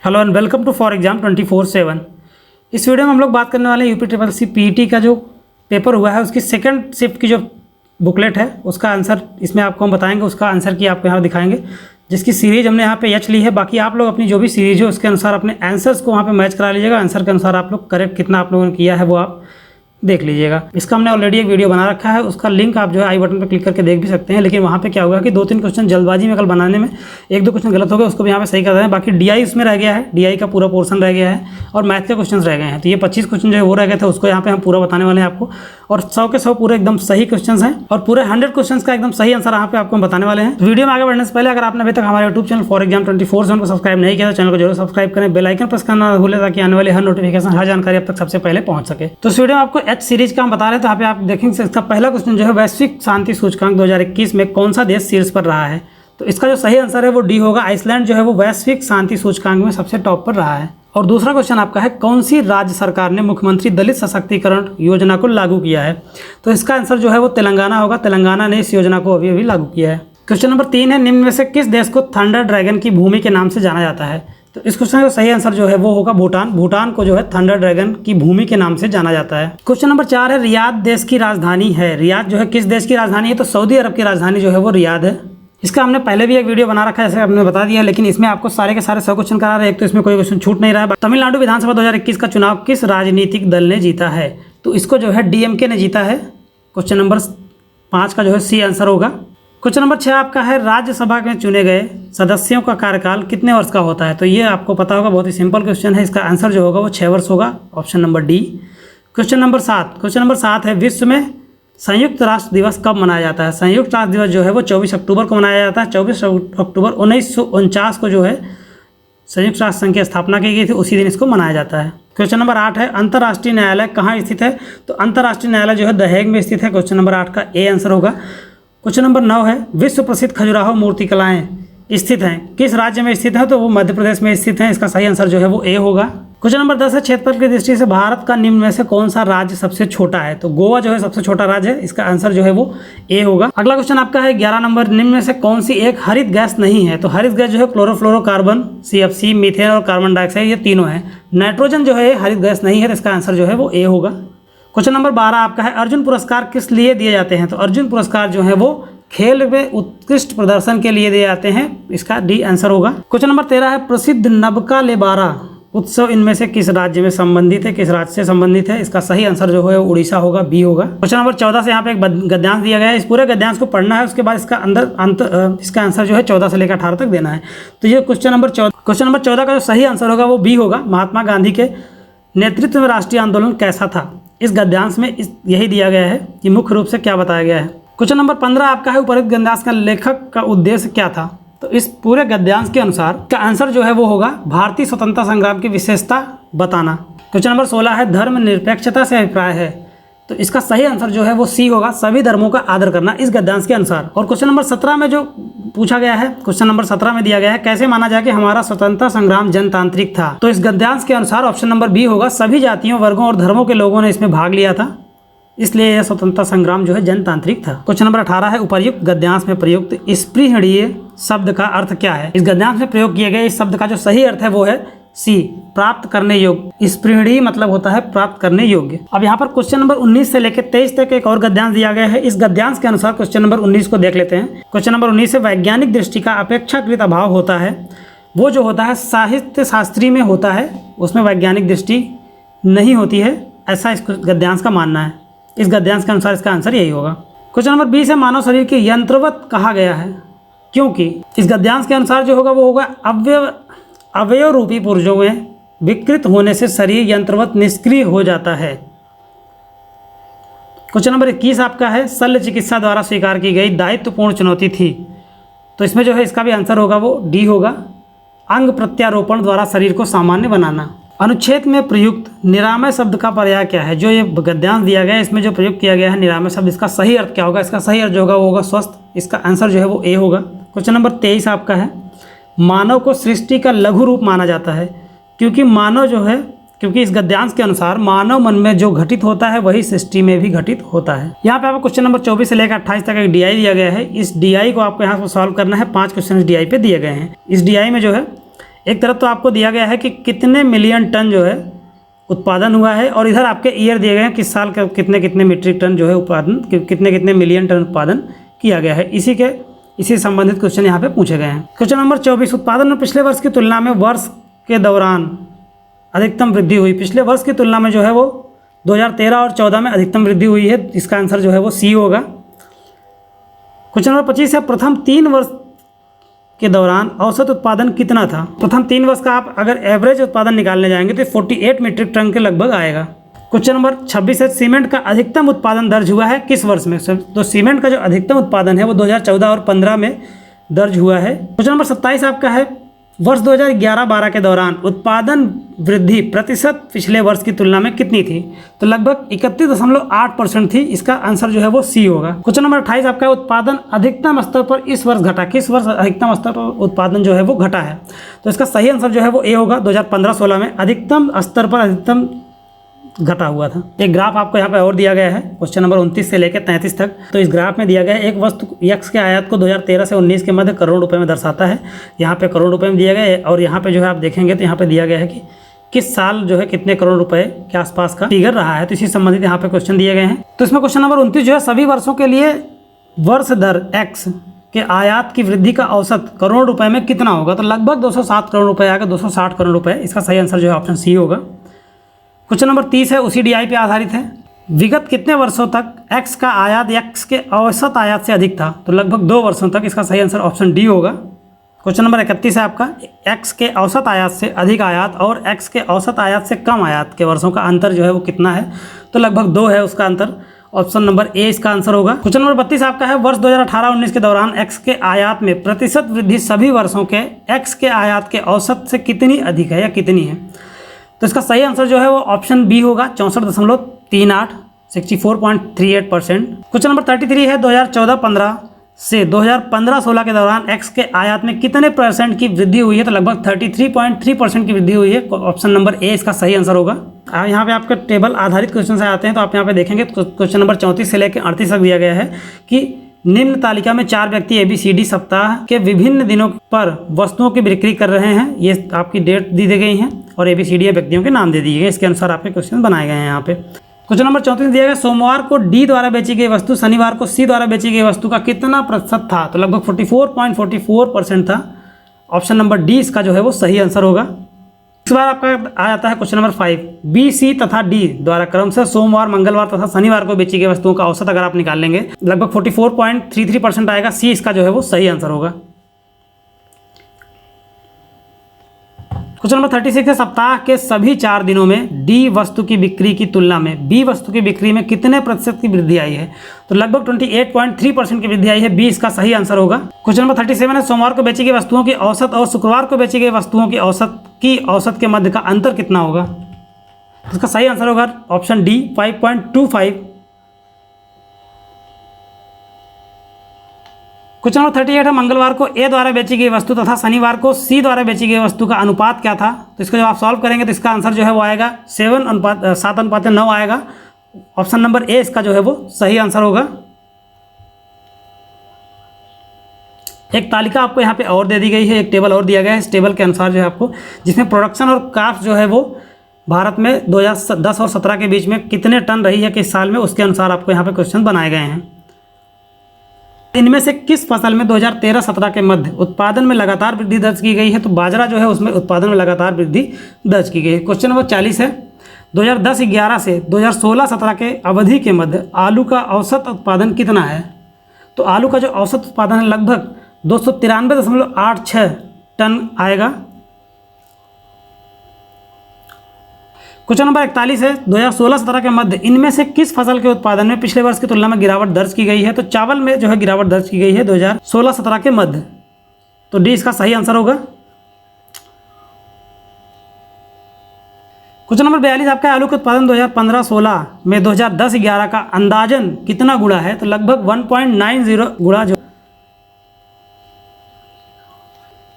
Hello and welcome to for exam 24/7। इस video में हम लोग बात करने वाले हैं यूपी पीईटी का जो पेपर हुआ है उसकी सेकंड शिफ्ट की जो बुकलेट है उसका आंसर इसमें आपको हम बताएंगे। उसका आंसर की आपको यहाँ दिखाएंगे, जिसकी सीरीज हमने यहाँ पे एच ली है। बाकी आप लोग अपनी जो भी सीरीज है उसके अनुसार अपने आंसर्स को वहाँ पे मैच करा लीजिएगा। आंसर के अनुसार आप लोग करेक्ट कितना आप लोगों ने किया है वो आप देख लीजिएगा। इसका हमने ऑलरेडी एक वीडियो बना रखा है, उसका लिंक आप जो है आई बटन पर क्लिक करके देख भी सकते हैं। लेकिन वहाँ पे क्या हुआ कि 2-3 क्वेश्चन जल्दबाजी में कल बनाने में 1-2 क्वेश्चन गलत हो गए, उसको भी यहाँ पे सही कर रहे हैं। बाकी डीआई उसमें रह गया है, डीआई का पूरा पोर्शन रह गया है और मैथ के क्वेश्चन रह गए हैं। तो ये 25 क्वेश्चन जो है वो रह गए थे, उसको यहाँ पे हम पूरा बताने वाले हैं आपको। और 100 के 100 पूरे एकदम सही क्वेश्चन हैं और पूरे 100 क्वेश्चन का एकदम सही आंसर यहाँ पे आपको हम बताने वाले हैं। वीडियो में आगे बढ़ने से पहले अगर आपने अभी तक हमारे यूट्यूब चैनल फॉर एग्जाम 24/7 को सब्सक्राइब नहीं किया तो चैनल को जरूर सब्सक्राइब करें, बेल आइकन प्रेस करना ना भूलें ताकि आने वाली हर नोटिफिकेशन हर जानकारी अब तक सबसे पहले पहुंच सके। तो इस वीडियो में आपको एच सीरीज का हम बता रहे हैं। तो यहाँ पे आप देखेंगे इसका पहला क्वेश्चन जो है वैश्विक शांति सूचकांक 2021 में कौन सा देश शीर्ष पर रहा है। तो इसका जो सही आंसर है वो डी होगा। आइसलैंड जो है वो वैश्विक शांति सूचकांक में सबसे टॉप पर रहा है। और दूसरा क्वेश्चन आपका है कौन सी राज्य सरकार ने मुख्यमंत्री दलित सशक्तिकरण योजना को लागू किया है। तो इसका आंसर जो है वो तेलंगाना होगा। तेलंगाना ने इस योजना को अभी लागू किया है। क्वेश्चन नंबर 3 है निम्न में से किस देश को थंडर ड्रैगन की भूमि के नाम से जाना जाता है। तो इस क्वेश्चन का सही आंसर जो है वो होगा भूटान। भूटान को जो है थंडर ड्रैगन की भूमि के नाम से जाना जाता है। क्वेश्चन नंबर 4 है रियाद देश की राजधानी है। रियाद जो है किस देश की राजधानी है। तो सऊदी अरब की राजधानी जो है वो रियाद है। इसका हमने पहले भी एक वीडियो बना रखा है, जैसे हमने बता दिया, लेकिन इसमें आपको सारे के सारे 100 क्वेश्चन करा रहे हैं। एक तो इसमें कोई क्वेश्चन छूट नहीं रहा है। तमिलनाडु विधानसभा 2021 का चुनाव किस राजनीतिक दल ने जीता है। तो इसको जो है डीएमके ने जीता है। क्वेश्चन नंबर 5 का जो है सी आंसर होगा। क्वेश्चन नंबर 6 आपका है राज्यसभा में चुने गए सदस्यों का कार्यकाल कितने वर्ष का होता है। तो ये आपको पता होगा, बहुत ही सिंपल क्वेश्चन है। इसका आंसर जो होगा वो 6 वर्ष होगा, option number D. Question number 7 है विश्व में संयुक्त राष्ट्र दिवस कब मनाया जाता है। संयुक्त राष्ट्र दिवस जो है वो 24 अक्टूबर को मनाया जाता है। 24 अक्टूबर 1949 को जो है संयुक्त राष्ट्र संघ की स्थापना की गई थी, उसी दिन इसको मनाया जाता है। क्वेश्चन नंबर 8 है अंतर्राष्ट्रीय न्यायालय कहाँ स्थित है। तो अंतर्राष्ट्रीय न्यायालय जो है द हेग में स्थित है। क्वेश्चन नंबर 8 का ए आंसर होगा। क्वेश्चन नंबर 9 है विश्व प्रसिद्ध खजुराहो मूर्तिकलाएं स्थित हैं किस राज्य में स्थित है। तो वो मध्य प्रदेश में स्थित हैं। इसका सही आंसर जो है वो ए होगा। क्वेश्चन नंबर 10 है क्षेत्रफल की दृष्टि से भारत का निम्न में से कौन सा राज्य सबसे छोटा है। तो गोवा जो है सबसे छोटा राज्य है। इसका आंसर जो है वो ए होगा। अगला क्वेश्चन आपका है 11 नंबर निम्न में से कौन सी एक हरित गैस नहीं है। तो हरित गैस जो है क्लोरोफ्लोरोकार्बन, CFC, मीथेन और कार्बन डाइऑक्साइड, ये तीनों है। नाइट्रोजन जो है हरित गैस नहीं है, तो इसका आंसर जो है वो ए होगा। क्वेश्चन नंबर 12 आपका है अर्जुन पुरस्कार किस लिए दिए जाते हैं। तो अर्जुन पुरस्कार जो है वो खेल में उत्कृष्ट प्रदर्शन के लिए दिए जाते हैं। इसका डी आंसर होगा। क्वेश्चन नंबर 13 है प्रसिद्ध नबका लेबारा उत्सव इनमें से किस राज्य में संबंधित है, किस राज्य से संबंधित है। इसका सही आंसर जो है उड़ीसा होगा, बी होगा। क्वेश्चन नंबर 14 से यहाँ पे एक गद्यांश दिया गया है। इस पूरे गद्यांश को पढ़ना है, उसके बाद इसका आंसर जो है 14 से लेकर 18 तक देना है। तो ये क्वेश्चन नंबर 14 का जो सही आंसर होगा वो बी होगा। महात्मा गांधी के नेतृत्व में राष्ट्रीय आंदोलन कैसा था। इस गद्यांश में यही दिया गया है कि मुख्य रूप से क्या बताया गया है। क्वेश्चन नंबर 15 आपका है उपरोक्त गद्यांश का लेखक का उद्देश्य क्या था। तो इस पूरे गद्यांश के अनुसार का आंसर जो है वो होगा भारतीय स्वतंत्रता संग्राम की विशेषता बताना। क्वेश्चन नंबर 16 है धर्मनिरपेक्षता से अभिप्राय है। तो इसका सही आंसर जो है वो सी होगा, सभी धर्मों का आदर करना इस गद्यांश के अनुसार। और क्वेश्चन नंबर 17 में जो पूछा गया है, क्वेश्चन नंबर 17 में दिया गया है कैसे माना जाए कि हमारा स्वतंत्रता संग्राम जनतांत्रिक था। तो इस गद्यांश के अनुसार ऑप्शन नंबर बी होगा, सभी जातियों, वर्गों और धर्मों के लोगों ने इसमें भाग लिया था, इसलिए यह स्वतंत्रता संग्राम जो है जनतांत्रिक था। क्वेश्चन नंबर 18 है उपर्युक्त गद्यांश में प्रयुक्त स्पृहणीय शब्द का अर्थ क्या है। इस गद्यांश में प्रयोग किए गए इस शब्द का जो सही अर्थ है वो है सी, प्राप्त करने योग्य। स्पृहणीय मतलब होता है प्राप्त करने योग्य। अब यहाँ पर क्वेश्चन नंबर 19 से लेकर 23 तक एक और गद्यांश दिया गया है। इस गद्यांश के अनुसार क्वेश्चन नंबर 19 को देख लेते हैं। क्वेश्चन नंबर 19 से वैज्ञानिक दृष्टि का अपेक्षाकृत अभाव होता है। वो जो होता है साहित्य शास्त्री में होता है, उसमें वैज्ञानिक दृष्टि नहीं होती है, ऐसा इस गद्यांश का मानना है। इस गद्यांश के अनुसार इसका आंसर यही होगा। क्वेश्चन नंबर 20 है मानव शरीर के यंत्रवत कहा गया है क्योंकि। इस गद्यांश के अनुसार जो होगा वो होगा अवयव रूपी पुर्जों में विकृत होने से शरीर यंत्रवत निष्क्रिय हो जाता है। क्वेश्चन नंबर 21 आपका है शल्य चिकित्सा द्वारा स्वीकार की गई दायित्वपूर्ण चुनौती थी। तो इसमें जो है इसका भी आंसर होगा वो डी होगा, अंग प्रत्यारोपण द्वारा शरीर को सामान्य बनाना। अनुच्छेद में प्रयुक्त निरामय शब्द का पर्याय क्या है। जो ये गद्यांश दिया गया है इसमें जो प्रयुक्त किया गया है निरामय शब्द, इसका सही अर्थ क्या होगा। इसका सही अर्थ जो होगा वो होगा स्वस्थ। इसका आंसर जो है वो ए होगा। क्वेश्चन नंबर 23 आपका है मानव को सृष्टि का लघु रूप माना जाता है क्योंकि मानव जो है, क्योंकि इस गद्यांश के अनुसार मानव मन में जो घटित होता है वही सृष्टि में भी घटित होता है। यहाँ पे आपको क्वेश्चन नंबर 24 से लेकर 28 तक एक DI दिया गया है। इस DI को आपको यहाँ पर सॉल्व करना है। 5 क्वेश्चन DI पे दिए गए हैं। इस DI में जो है एक तरफ तो आपको दिया गया है कि कितने मिलियन टन जो है उत्पादन हुआ है, और इधर आपके ईयर दिए गए हैं किस साल का कितने कितने मीट्रिक टन जो है उत्पादन, कितने कितने मिलियन टन उत्पादन किया गया है। इसी संबंधित क्वेश्चन यहाँ पे पूछे गए हैं। क्वेश्चन नंबर 24, उत्पादन में पिछले वर्ष की तुलना में वर्ष के दौरान अधिकतम वृद्धि हुई। पिछले वर्ष की तुलना में जो है वो 2013 और 14 में अधिकतम वृद्धि हुई है। इसका आंसर जो है वो सी होगा। क्वेश्चन नंबर 25 है, प्रथम 3 वर्ष के दौरान औसत उत्पादन कितना था। प्रथम 3 वर्ष का आप अगर एवरेज उत्पादन निकालने जाएंगे तो 48 मीट्रिक टन के लगभग आएगा। क्वेश्चन नंबर 26 है, सीमेंट का अधिकतम उत्पादन दर्ज हुआ है किस वर्ष में। तो सीमेंट का जो अधिकतम उत्पादन है वो 2014 और 15 में दर्ज हुआ है। क्वेश्चन नंबर 27 आपका है, वर्ष 2011-12 के दौरान उत्पादन वृद्धि प्रतिशत पिछले वर्ष की तुलना में कितनी थी। तो लगभग 31.8% थी। इसका आंसर जो है वो सी होगा। क्वेश्चन नंबर 28 आपका है, उत्पादन अधिकतम स्तर पर इस वर्ष घटा। किस वर्ष अधिकतम स्तर पर उत्पादन जो है वो घटा है। तो इसका सही आंसर जो है वो ए होगा। 2015-16 में अधिकतम स्तर पर अधिकतम घटा हुआ था। एक ग्राफ आपको यहाँ पे और दिया गया है क्वेश्चन नंबर 29 से लेकर 33 तक। तो इस ग्राफ में दिया गया है एक वस्तु यक्स के आयात को 2013 से 19 के मध्य करोड़ रुपए में दर्शाता है। यहाँ पे करोड़ रुपए में दिया गया है, और यहाँ पे जो है आप देखेंगे तो यहाँ पे दिया गया है कि किस साल जो है कितने करोड़ रुपए के आसपास का फिगर रहा है। तो इसी संबंधित यहाँ पे क्वेश्चन दिए गए हैं। तो इसमें क्वेश्चन नंबर 29 जो है, सभी वर्षों के लिए वर्ष दर एक्स के आयात की वृद्धि का औसत करोड़ रुपए में कितना होगा। तो लगभग 207 करोड़ रुपए आएगा, 260 करोड़ रुपए। इसका सही आंसर जो है ऑप्शन सी होगा। क्वेश्चन नंबर 30 है, उसी डीआई पे आधारित है। विगत कितने वर्षों तक एक्स का आयात एक्स के औसत आयात से अधिक था। तो लगभग 2 वर्षों तक। इसका सही आंसर ऑप्शन डी होगा। क्वेश्चन नंबर 31 है आपका, एक्स के औसत आयात से अधिक आयात और एक्स के औसत आयात से कम आयात के वर्षों का अंतर जो है वो कितना है। तो लगभग 2 है उसका अंतर। ऑप्शन नंबर ए इसका आंसर होगा। क्वेश्चन नंबर 32 आपका है, वर्ष 2018-19 के दौरान एक्स के आयात में प्रतिशत वृद्धि सभी वर्षों के एक्स के आयात के औसत से कितनी अधिक है या कितनी है। तो इसका सही आंसर जो है वो ऑप्शन बी होगा, 64.38 64.38%। क्वेश्चन नंबर 33 है, 2014-15 से 2015-16 के दौरान एक्स के आयात में कितने % की वृद्धि हुई है। तो लगभग 33.3% की वृद्धि हुई है। ऑप्शन नंबर ए इसका सही आंसर होगा। यहाँ पे आपके टेबल आधारित क्वेश्चन से आते हैं, तो आप यहाँ पे देखेंगे क्वेश्चन नंबर 34 से लेकर 38 तक दिया गया है कि निम्न तालिका में 4 व्यक्ति ABCD सप्ताह के विभिन्न दिनों पर वस्तुओं की बिक्री कर रहे हैं। ये आपकी डेट दी गई हैं और ABCD व्यक्तियों के नाम दे दिए गए। इसके अनुसार आपके क्वेश्चन बनाए गए हैं यहाँ पे। क्वेश्चन नंबर 34 दिया गया, सोमवार को डी द्वारा बेची गई वस्तु शनिवार को सी द्वारा बेची गई वस्तु का कितना प्रतिशत था। तो लगभग 44.44% था। ऑप्शन नंबर डी इसका जो है वो सही आंसर होगा। इस बार आपका आ जाता है क्वेश्चन नंबर 5, बी सी तथा डी द्वारा क्रमशः सोमवार मंगलवार तथा शनिवार को बेची गई वस्तुओं का औसत अगर आप निकाल लेंगे लगभग 44.33% आएगा। सी इसका जो है वो सही आंसर होगा। क्वेश्चन नंबर 36 है, सप्ताह के सभी 4 दिनों में डी वस्तु की बिक्री की तुलना में बी वस्तु की बिक्री में कितने प्रतिशत की वृद्धि आई है। तो लगभग 28.3% की वृद्धि आई है। बी इसका सही आंसर होगा। क्वेश्चन नंबर 37 है, सोमवार को बेची गई वस्तुओं की औसत और शुक्रवार को बेची गई वस्तुओं की औसत के मध्य का अंतर कितना होगा। तो इसका सही आंसर होगा ऑप्शन डी 5.25। क्वेश्चन नंबर 38 है, मंगलवार को ए द्वारा बेची गई वस्तु तथा शनिवार को सी द्वारा बेची गई वस्तु का अनुपात क्या था। तो इसको जब आप सॉल्व करेंगे तो इसका आंसर जो है वो आएगा 7:9 आएगा। ऑप्शन नंबर ए इसका जो है वो सही आंसर होगा। एक तालिका आपको यहाँ पे और दे दी गई है, एक टेबल और दिया गया है। इस टेबल के अनुसार जो है आपको, जिसमें प्रोडक्शन और कास्ट जो है वो भारत में 2010 और 17 के बीच में कितने टन रही है किस साल में, उसके अनुसार आपको यहाँ पे क्वेश्चन बनाए गए हैं। इनमें से किस फसल में 2013-17 के मध्य उत्पादन में लगातार वृद्धि दर्ज की गई है। तो बाजरा जो है उसमें उत्पादन में लगातार वृद्धि दर्ज की गई है। क्वेश्चन नंबर 40 है, 2010-11 से 2016-17 के अवधि के मध्य आलू का औसत उत्पादन कितना है। तो आलू का जो औसत उत्पादन है लगभग 293.86 टन आएगा। क्वेश्चन नंबर 41 है, 2016-17 के मध्य इनमें से किस फसल के उत्पादन में पिछले वर्ष की तुलना में गिरावट दर्ज की गई है। तो चावल में जो है गिरावट दर्ज की गई है 2016-17 के मध्य। तो डी इसका सही आंसर होगा। क्वेश्चन नंबर 42 आपका, आलू के उत्पादन 2015-16 में 2010-11 का अंदाजन कितना गुणा है। तो लगभग 1.90 गुणा जो।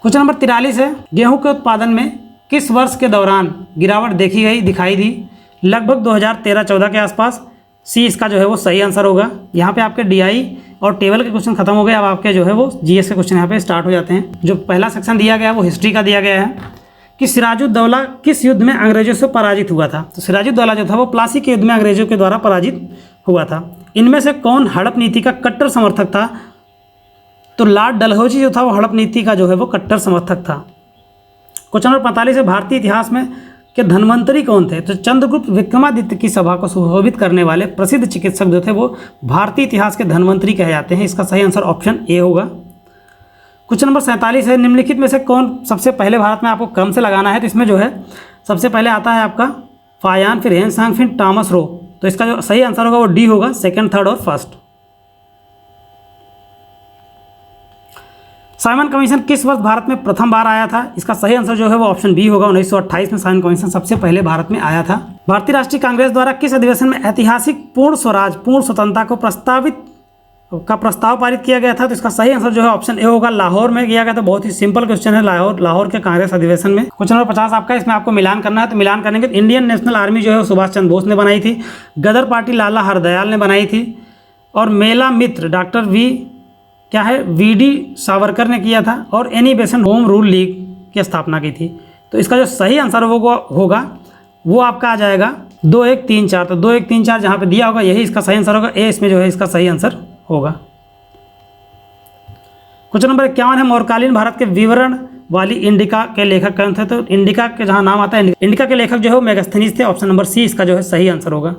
क्वेश्चन नंबर 43 है, गेहूं के उत्पादन में किस वर्ष के दौरान गिरावट दिखाई दी। लगभग 2013-14 के आसपास। सी इसका जो है वो सही आंसर होगा। यहाँ पे आपके डीआई और टेबल के क्वेश्चन खत्म हो गए। अब आपके जो है वो जीएस के क्वेश्चन यहाँ पे स्टार्ट हो जाते हैं। जो पहला सेक्शन दिया गया है वो हिस्ट्री का दिया गया है कि सिराजुद्दौला किस युद्ध में अंग्रेजों से पराजित हुआ था। तो सिराजुद्दौला जो था वो प्लासी के युद्ध में अंग्रेजों के द्वारा पराजित हुआ था। इनमें से कौन हड़प नीति का कट्टर समर्थक था। तो लॉर्ड डलहौजी जो था वो हड़प नीति का जो है वो कट्टर समर्थक था। क्वेश्चन नंबर 45 है भारतीय इतिहास में के धन्वंतरी कौन थे। तो चंद्रगुप्त विक्रमादित्य की सभा को सुशोभित करने वाले प्रसिद्ध चिकित्सक जो थे वो भारतीय इतिहास के धन्वंतरी कहे जाते हैं। इसका सही आंसर ऑप्शन ए होगा। क्वेश्चन नंबर 47 है निम्नलिखित में से कौन सबसे पहले भारत में, आपको क्रम से लगाना है। तो इसमें जो है सबसे पहले आता है आपका फायान, फिर हेनसांग, फिर टॉमस रो। तो इसका जो सही आंसर होगा वो डी होगा, सेकंड, थर्ड और फर्स्ट। साइमन कमीशन किस वर्ष भारत में प्रथम बार आया था। इसका सही आंसर जो है वो ऑप्शन बी होगा, 1928 में साइमन कमीशन सबसे पहले भारत में आया था। भारतीय राष्ट्रीय कांग्रेस द्वारा किस अधिवेशन में ऐतिहासिक पूर्ण स्वराज पूर्ण स्वतंत्रता को प्रस्ताव पारित किया गया था। तो इसका सही आंसर जो है ऑप्शन ए होगा, लाहौर में किया गया था। बहुत ही सिंपल क्वेश्चन है, लाहौर के कांग्रेस अधिवेशन में। क्वेश्चन नंबर 50 आपका, इसमें आपको मिलान करना है। तो मिलान करने के इंडियन नेशनल आर्मी जो है सुभाष चंद्र बोस ने बनाई थी, गदर पार्टी लाला हरदयाल ने बनाई थी, और मेला मित्र डॉक्टर वी.डी. सावरकर ने किया था, और Annie Besant home rule league की स्थापना की थी। तो इसका जो सही आंसर होगा वो आपका आ जाएगा 2, 1, 3, 4। तो 2, 1, 3, 4 जहाँ पे दिया होगा यही इसका सही आंसर होगा। ए इसमें जो है इसका सही आंसर होगा। क्वेश्चन नंबर 51 है मौर्यकालीन भारत के विवरण वाली इंडिका के लेखक कौन थे। तो इंडिका के जहाँ नाम आता है, इंडिका के लेखक जो है वो मेगास्थनीज थे। ऑप्शन नंबर सी इसका जो है सही आंसर होगा।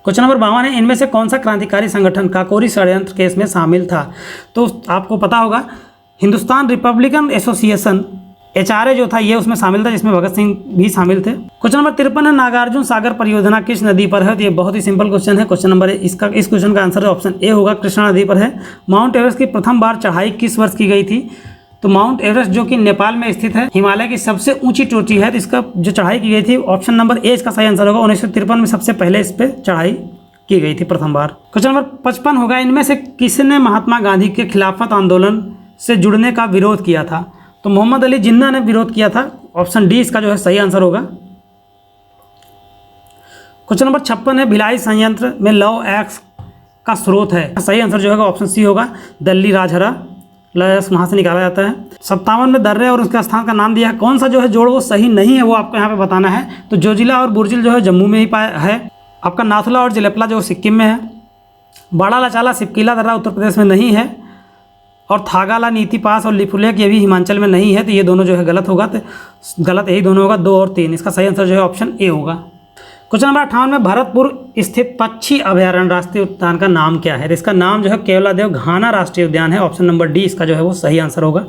क्वेश्चन नंबर 52 है इनमें से कौन सा क्रांतिकारी संगठन काकोरी षड्यंत्र केस में शामिल था। तो आपको पता होगा हिंदुस्तान रिपब्लिकन एसोसिएशन HRA जो था ये उसमें शामिल था, जिसमें भगत सिंह भी शामिल थे। क्वेश्चन नंबर 53 है नागार्जुन सागर परियोजना किस नदी पर है। तो ये बहुत ही सिंपल क्वेश्चन है। क्वेश्चन नंबर इस क्वेश्चन का आंसर ऑप्शन ए होगा, कृष्णा नदी पर है। माउंट एवरेस्ट की प्रथम बार चढ़ाई किस वर्ष की गई थी। तो माउंट एवरेस्ट जो कि नेपाल में स्थित है, हिमालय की सबसे ऊंची चोटी है, तो इसका जो चढ़ाई की गई थी ऑप्शन नंबर ए इसका सही आंसर होगा। 1953 में सबसे पहले इस पर चढ़ाई की गई थी प्रथम बार। क्वेश्चन नंबर 55 होगा इनमें से किसने महात्मा गांधी के खिलाफत आंदोलन से जुड़ने का विरोध किया था। तो मोहम्मद अली जिन्ना ने विरोध किया था। ऑप्शन डी इसका जो है सही आंसर होगा। क्वेश्चन नंबर 56 है भिलाई संयंत्र में लौह अयस्क का स्रोत है। सही आंसर जो होगा ऑप्शन सी होगा, दिल्ली राजहरा लौह अयस्क वहाँ से निकाला जाता है। 57 में दर्रे और उसके स्थान का नाम दिया है। कौन सा जो है जोड़ वो सही नहीं है वो आपको यहाँ पे बताना है। तो जोजिला और बुर्जिल जो है जम्मू में ही पाया है। आपका नाथुला और जिलेपला जो सिक्किम में है। बड़ा लचाला सिपकीला दर्रा उत्तर प्रदेश में नहीं है, और थागाला नीति पास और लिपुलेख ये भी हिमाचल में नहीं है। तो ये दोनों जो है गलत होगा। तो गलत यही दोनों होगा, 2 और 3। इसका सही आंसर जो है ऑप्शन ए होगा। क्वेश्चन नंबर 58 में भरतपुर स्थित पक्षी अभयारण्य राष्ट्रीय उद्यान का नाम क्या है। तो इसका नाम जो है केवलादेव घाना राष्ट्रीय उद्यान है। ऑप्शन नंबर डी इसका जो है वो सही आंसर होगा।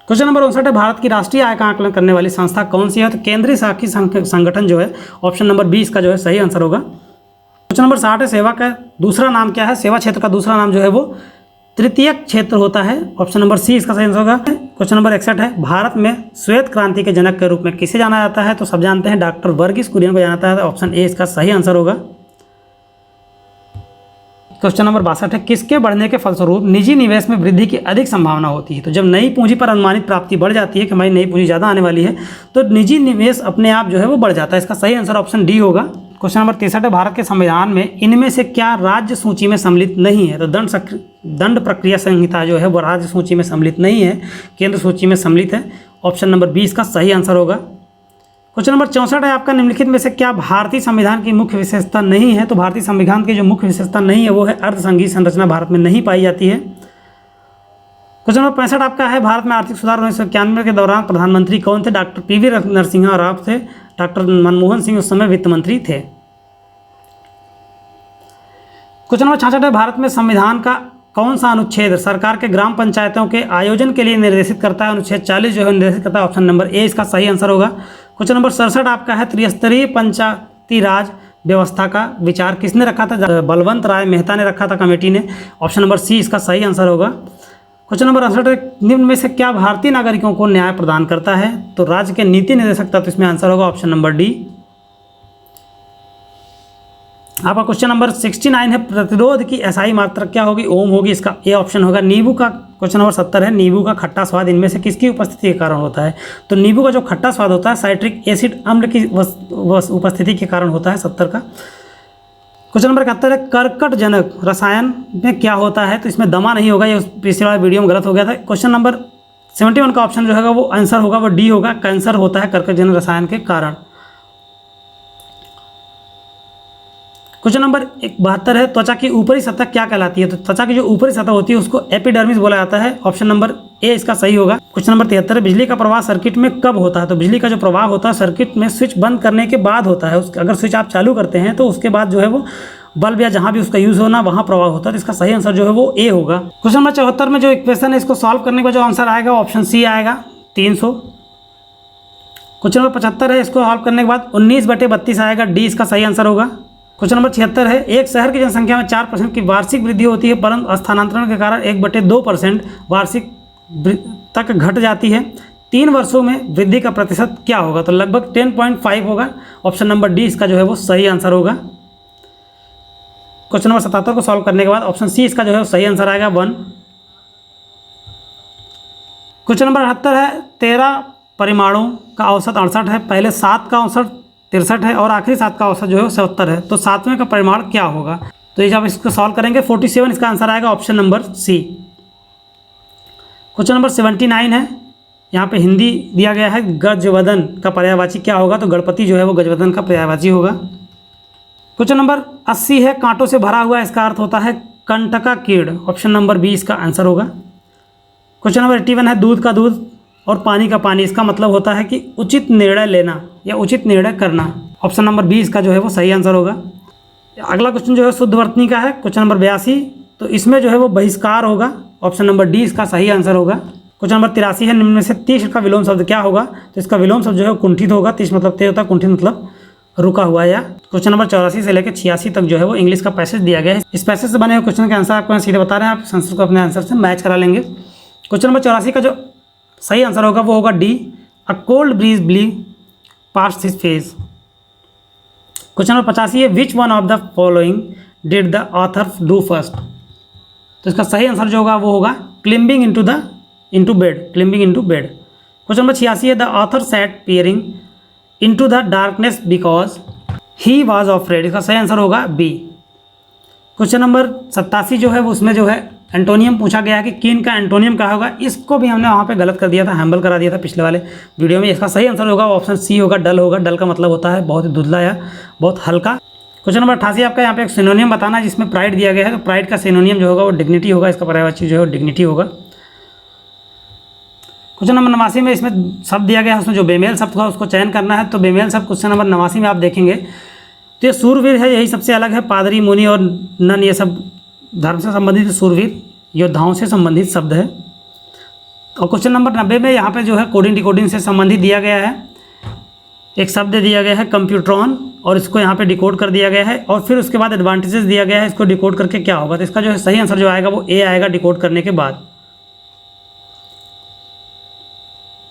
क्वेश्चन नंबर 59 है भारत की राष्ट्रीय आय का आकलन करने वाली संस्था कौन सी है। तो केंद्रीय साक्षी संगठन जो है, ऑप्शन नंबर बी इसका जो है सही आंसर होगा। क्वेश्चन नंबर 60 है सेवा का दूसरा नाम क्या है। सेवा क्षेत्र का दूसरा नाम जो है वो तृतीयक क्षेत्र होता है। ऑप्शन नंबर सी इसका सही आंसर होगा। क्वेश्चन नंबर 61 है भारत में श्वेत क्रांति के जनक के रूप में किसे जाना जाता है। तो सब जानते हैं डॉक्टर वर्गीस कुरियन को जाना जाता है। ऑप्शन ए इसका सही आंसर होगा। क्वेश्चन नंबर 62 है किसके बढ़ने के फलस्वरूप निजी निवेश में वृद्धि की अधिक संभावना होती है। तो जब नई पूंजी पर अनुमानित प्राप्ति बढ़ जाती है कि हमारी नई पूंजी ज़्यादा आने वाली है, तो निजी निवेश अपने आप जो है वो बढ़ जाता है। इसका सही आंसर ऑप्शन डी होगा। क्वेश्चन नंबर 63 है भारत के संविधान में इनमें से क्या राज्य सूची में सम्मिलित नहीं है। तो दंड प्रक्रिया संहिता जो है वो राज्य सूची में सम्मिलित नहीं है, केंद्र सूची में सम्मिलित है। ऑप्शन नंबर बी इसका सही आंसर होगा। क्वेश्चन नंबर 64 है आपका निम्नलिखित में से क्या भारतीय संविधान की मुख्य विशेषता नहीं है। तो भारतीय संविधान की जो मुख्य विशेषता नहीं है वो है अर्धसंघीय संरचना भारत में नहीं पाई जाती है। क्वेश्चन नंबर 65 आपका है भारत में आर्थिक सुधार 1991 के दौरान प्रधानमंत्री कौन थे। Doctor PV. नरसिम्हा राव थे। डॉक्टर मनमोहन सिंह उस समय वित्त मंत्री थे। क्वेश्चन नंबर 66 है भारत में संविधान का कौन सा अनुच्छेद सरकार के ग्राम पंचायतों के आयोजन के लिए निर्देशित करता है। अनुच्छेद 40 जो है निर्देशित करता है। ऑप्शन नंबर ए इसका सही आंसर होगा। क्वेश्चन नंबर 67 आपका है त्रिस्तरीय पंचायती राज व्यवस्था का विचार किसने रखा था। बलवंत राय मेहता ने रखा था कमेटी ने। ऑप्शन नंबर सी इसका सही आंसर होगा। क्वेश्चन नंबर 68 निम्न में से क्या भारतीय नागरिकों को न्याय प्रदान करता है। तो राज्य के नीति निदेशक था, तो इसमें आंसर होगा ऑप्शन नंबर डी। आपका क्वेश्चन नंबर 69 है प्रतिरोध की एसआई मात्रा क्या होगी। ओम होगी। इसका ए ऑप्शन होगा। नींबू का क्वेश्चन नंबर 70 है नींबू का खट्टा स्वाद इनमें से किसकी उपस्थिति के कारण होता है। तो नींबू का जो खट्टा स्वाद होता है साइट्रिक एसिड अम्ल की उपस्थिति के कारण होता है। 70 का क्वेश्चन नंबर 71 है कर्कटजनक रसायन में क्या होता है, तो इसमें दमा नहीं होगा, ये पिछले वाले वीडियो में गलत हो गया था। क्वेश्चन नंबर 71 का ऑप्शन जो है वो आंसर होगा वो डी होगा, कैंसर होता है कर्कटजनक रसायन के कारण। क्वेश्चन नंबर 72 है त्वचा की ऊपरी सतह क्या कहलाती है, तो त्वचा की जो ऊपरी सतह होती है उसको एपिडर्मिस बोला जाता है, ऑप्शन नंबर ए इसका सही होगा। क्वेश्चन नंबर 73 बिजली का प्रवाह सर्किट में कब होता है, तो बिजली का जो प्रवाह होता है सर्किट में स्विच बंद करने के बाद होता है। अगर स्विच आप चालू करते हैं तो उसके बाद जो है वो बल्ब या जहाँ भी उसका यूज़ होना वहाँ प्रवाह होता है, तो इसका सही आंसर जो है वो ए होगा। क्वेश्चन नंबर 74 में जो इक्वेशन है इसको सॉल्व करने का जो आंसर आएगा ऑप्शन सी आएगा 300। क्वेश्चन नंबर 75 है, इसको सॉल्व करने के बाद 19/32 आएगा, डी इसका सही आंसर होगा। क्वेश्चन नंबर 76 है, एक शहर की जनसंख्या में 4% की वार्षिक वृद्धि होती है परंतु स्थानांतरण के कारण 1/2% वार्षिक तक घट जाती है, 3 वर्षों में वृद्धि का प्रतिशत क्या होगा, तो लगभग 10.5 होगा, ऑप्शन नंबर डी इसका जो है वो सही आंसर होगा। क्वेश्चन नंबर 77 को सॉल्व करने के बाद ऑप्शन सी इसका जो है सही आंसर आएगा 1। क्वेश्चन नंबर 78 है 13 परिमाणों का औसत 68 है, पहले 7 का औसत 63 है और आखिरी 7 का औसत जो है 77 है, तो 7वें का परिमाण क्या होगा, तो ये जब इसको सॉल्व करेंगे 47 इसका आंसर आएगा, option number C. Question number 79 है, यहाँ पे हिंदी दिया गया है गजवदन का पर्यायवाची क्या होगा, तो गणपति जो है वो गजवदन का पर्यायवाची होगा। क्वेश्चन नंबर 80 है कांटों से भरा हुआ, इसका अर्थ होता है कंटका कीड़, ऑप्शन नंबर बी इसका आंसर होगा। क्वेश्चन नंबर 81 है दूध का दूध और पानी का पानी, इसका मतलब होता है कि उचित निर्णय लेना या उचित निर्णय करना, ऑप्शन नंबर बी इसका जो है वो सही आंसर होगा। अगला क्वेश्चन जो है शुद्धवर्तनी का है, क्वेश्चन नंबर 82, तो इसमें जो है वो बहिष्कार होगा, ऑप्शन नंबर डी इसका सही आंसर होगा। क्वेश्चन नंबर 83 है निम्न में से 30 का विलोम शब्द क्या होगा, तो इसका विलोम शब्द जो है कुंठित होगा, 30 मतलब तेज होता है, कुंठित मतलब रुका हुआ या। क्वेश्चन नंबर 84 से लेकर 86 तक जो है वो इंग्लिश का पैसेज दिया गया है, इस पैसेज से बने हुए क्वेश्चन के आंसर आपको मैं सीधे बता रहे हैं, आप आंसर को अपने आंसर से मैच करा लेंगे। क्वेश्चन नंबर 84 का जो सही आंसर होगा वो होगा D, a cold breeze blew past this phase. Question number 85 है which one of the following did the author do first, तो इसका सही आंसर जो होगा वो होगा climbing into bed, climbing into bed. Question number 86 है the author sat peering into the darkness because he was afraid, इसका सही आंसर होगा बी। क्वेश्चन नंबर 87 जो है वो उसमें जो है एंटोनियम पूछा गया है कि कीन का एंटोनियम क्या होगा, इसको भी हमने वहाँ पे गलत कर दिया था, हैम्बल करा दिया था पिछले वाले वीडियो में। इसका सही आंसर होगा ऑप्शन सी होगा डल होगा, डल का मतलब होता है बहुत ही धुंधला या बहुत हल्का। क्वेश्चन नंबर 88 आपका यहाँ पे एक सिनोनियम बताना है जिसमें प्राइड दिया गया है, तो प्राइड का सिनोनियम जो होगा वो डिग्निटी होगा, इसका पर्यायवाची जो है डिग्निटी होगा। क्वेश्चन नंबर 89 में इसमें शब्द दिया गया है, उसमें जो बेमेल शब्द होगा उसको चयन करना है, तो बेमेल शब्द क्वेश्चन नंबर 89 में आप देखेंगे तो ये सूरवीर है, यही सबसे अलग है, पादरी मुनि और नन ये सब धर्म से संबंधित, सूरवीर योद्धाओं से संबंधित शब्द है। और क्वेश्चन नंबर 90 में यहाँ पे जो है कोडिंग डिकोडिंग से संबंधित दिया गया है, एक शब्द दिया गया है कंप्यूट्रॉन और इसको यहाँ पे डिकोड कर दिया गया है, और फिर उसके बाद एडवांटेजेस दिया गया है, इसको डिकोड करके क्या होगा, तो इसका जो है सही आंसर जो आएगा वो ए आएगा डिकोड करने के बाद।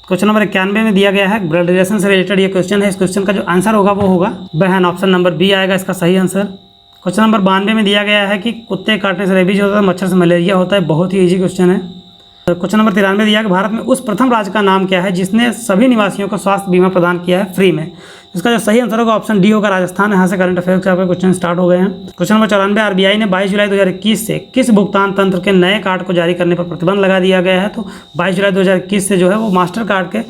क्वेश्चन नंबर 91 में दिया गया है ब्लड रिलेशन से रिलेटेड ये क्वेश्चन है, इस क्वेश्चन का जो आंसर होगा वो होगा बहन, ऑप्शन नंबर बी आएगा इसका सही आंसर। क्वेश्चन नंबर 92 में दिया गया है कि कुत्ते काटने से रेबीज होता है, मच्छर से मलेरिया होता है, बहुत ही ईजी क्वेश्चन है। क्वेश्चन नंबर 93 दिया कि भारत में उस प्रथम राज्य का नाम क्या है जिसने सभी निवासियों को स्वास्थ्य बीमा प्रदान किया है फ्री में, इसका जो सही आंसर होगा ऑप्शन डी होगा राजस्थान। यहाँ से करंट अफेयर्स के आपके क्वेश्चन स्टार्ट हो गए हैं। क्वेश्चन नंबर 94 आरबीआई ने 22 जुलाई 2021 से किस भुगतान तंत्र के नए कार्ड को जारी करने पर प्रतिबंध लगा दिया गया है, तो 22 जुलाई 2021 से जो है वो मास्टर कार्ड के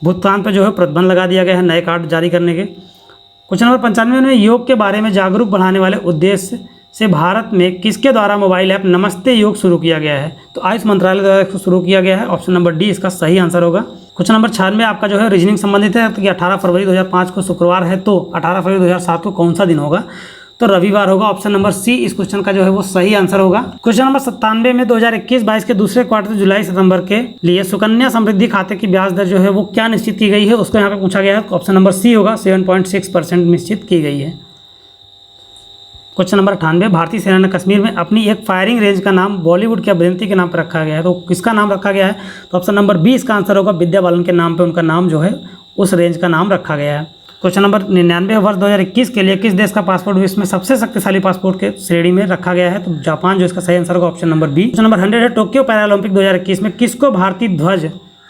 भुगतान पर जो है प्रतिबंध लगा दिया गया है नए कार्ड जारी करने के। क्वेश्चन नंबर 95 में योग के बारे में जागरूक बढ़ाने वाले उद्देश्य से भारत में किसके द्वारा मोबाइल ऐप नमस्ते योग शुरू किया गया है, तो आयुष मंत्रालय द्वारा इसको शुरू किया गया है, ऑप्शन नंबर डी इसका सही आंसर होगा। क्वेश्चन नंबर 96 आपका जो है रीजनिंग संबंधित है, तो कि 18 फरवरी 2005 को शुक्रवार है तो 18 फरवरी 2007 को कौन सा दिन होगा, तो रविवार होगा, ऑप्शन नंबर सी इस क्वेश्चन का जो है वो सही आंसर होगा। क्वेश्चन नंबर 97 में 2021-22 के दूसरे क्वार्टर जुलाई सितंबर के लिए सुकन्या समृद्धि खाते की ब्याज दर जो है वो क्या निश्चित की गई है, उसको यहाँ पे पूछा गया है, तो ऑप्शन नंबर सी होगा 7.6% निश्चित की गई है। क्वेश्चन नंबर 98 भारतीय सेना ने कश्मीर में अपनी एक फायरिंग रेंज का नाम बॉलीवुड के अभिनेत्री के नाम पर रखा गया है, तो किसका नाम रखा गया है, तो ऑप्शन नंबर बी इसका आंसर होगा विद्या बालन के नाम पे उनका नाम जो है उस रेंज का नाम रखा गया है। क्वेश्चन नंबर 99 वर्ष 2021 के लिए किस देश का पासपोर्ट विश्व में सबसे शक्तिशाली पासपोर्ट के श्रेणी में रखा गया है, तो जापान, जो इसका सही आंसर होगा option number B. Question number 100 है टोक्यो पैरालंपिक 2021 में किसको भारतीय ध्वज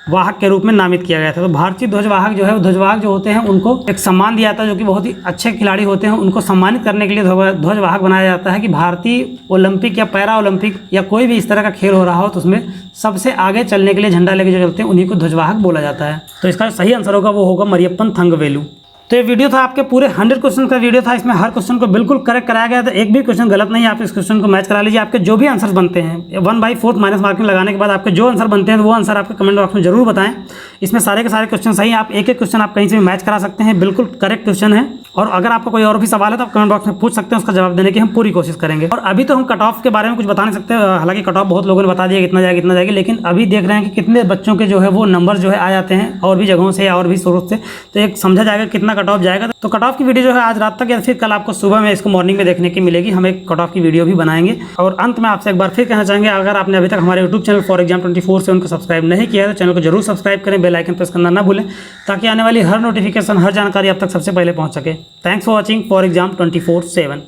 वाहक के रूप में नामित किया गया था। तो भारतीय ध्वजवाहक जो है, वो ध्वजवाहक जो होते हैं उनको एक सम्मान दिया जाता है, जो कि बहुत ही अच्छे खिलाड़ी होते हैं उनको सम्मानित करने के लिए ध्वजवाहक बनाया जाता है कि भारतीय ओलंपिक या पैरा ओलंपिक या कोई भी इस तरह का खेल हो रहा हो तो उसमें सबसे आगे चलने के लिए झंडा लेके जो चलते हैं उन्हीं को ध्वजवाहक बोला जाता है। तो इसका सही आंसर होगा वो होगा मरियप्पन थंगवेलु। तो ये वीडियो था आपके पूरे 100 क्वेश्चन का वीडियो था। इसमें हर क्वेश्चन को बिल्कुल करेक्ट कराया गया था, एक भी क्वेश्चन गलत नहीं है। आप इस क्वेश्चन को मैच करा लीजिए। आपके जो भी आंसर्स बनते हैं 1/4 माइनस मार्किंग लगाने के बाद आपके जो आंसर बनते हैं वो आंसर आपके कमेंट बॉक्स में जरूर बताएं। इसमें सारे के सारे क्वेश्चन सही हैं। आप एक एक क्वेश्चन आप कहीं से भी मैच करा सकते हैं, बिल्कुल करेक्ट क्वेश्चन है। और अगर आपको कोई और भी सवाल है तो आप कमेंट बॉक्स में पूछ सकते हैं, उसका जवाब देने की हम पूरी कोशिश करेंगे। और अभी तो हम कट ऑफ के बारे में कुछ बता नहीं सकते, हालांकि कट ऑफ बहुत लोगों ने बता दिया कितना जाएगी, लेकिन अभी देख रहे हैं कि कितने बच्चों के जो है वो नंबर जो है आ जाते हैं और भी जगहों से और भी स्रोत से, तो एक समझा जाएगा कितना कट ऑफ जाएगा। तो कट ऑफ की वीडियो जो है आज रात तक या फिर कल आपको सुबह में इसको मॉर्निंग में देखने की मिलेगी। हम एक कट ऑफ की वीडियो भी बनाएंगे। और अंत में आपसे एक बार फिर कहना चाहेंगे, अगर आपने अभी तक हमारे यूट्यूब चैनल फॉर एग्जाम 24 से उनको सब्सक्राइब नहीं किया है तो चैनल को जरूर सब्सक्राइब करें, बेल आइकन प्रेस करना ना भूलें, ताकि आने वाली हर नोटिफिकेशन, हर जानकारी आप तक सबसे पहले पहुंच सके। Thanks for watching for exam 24/7।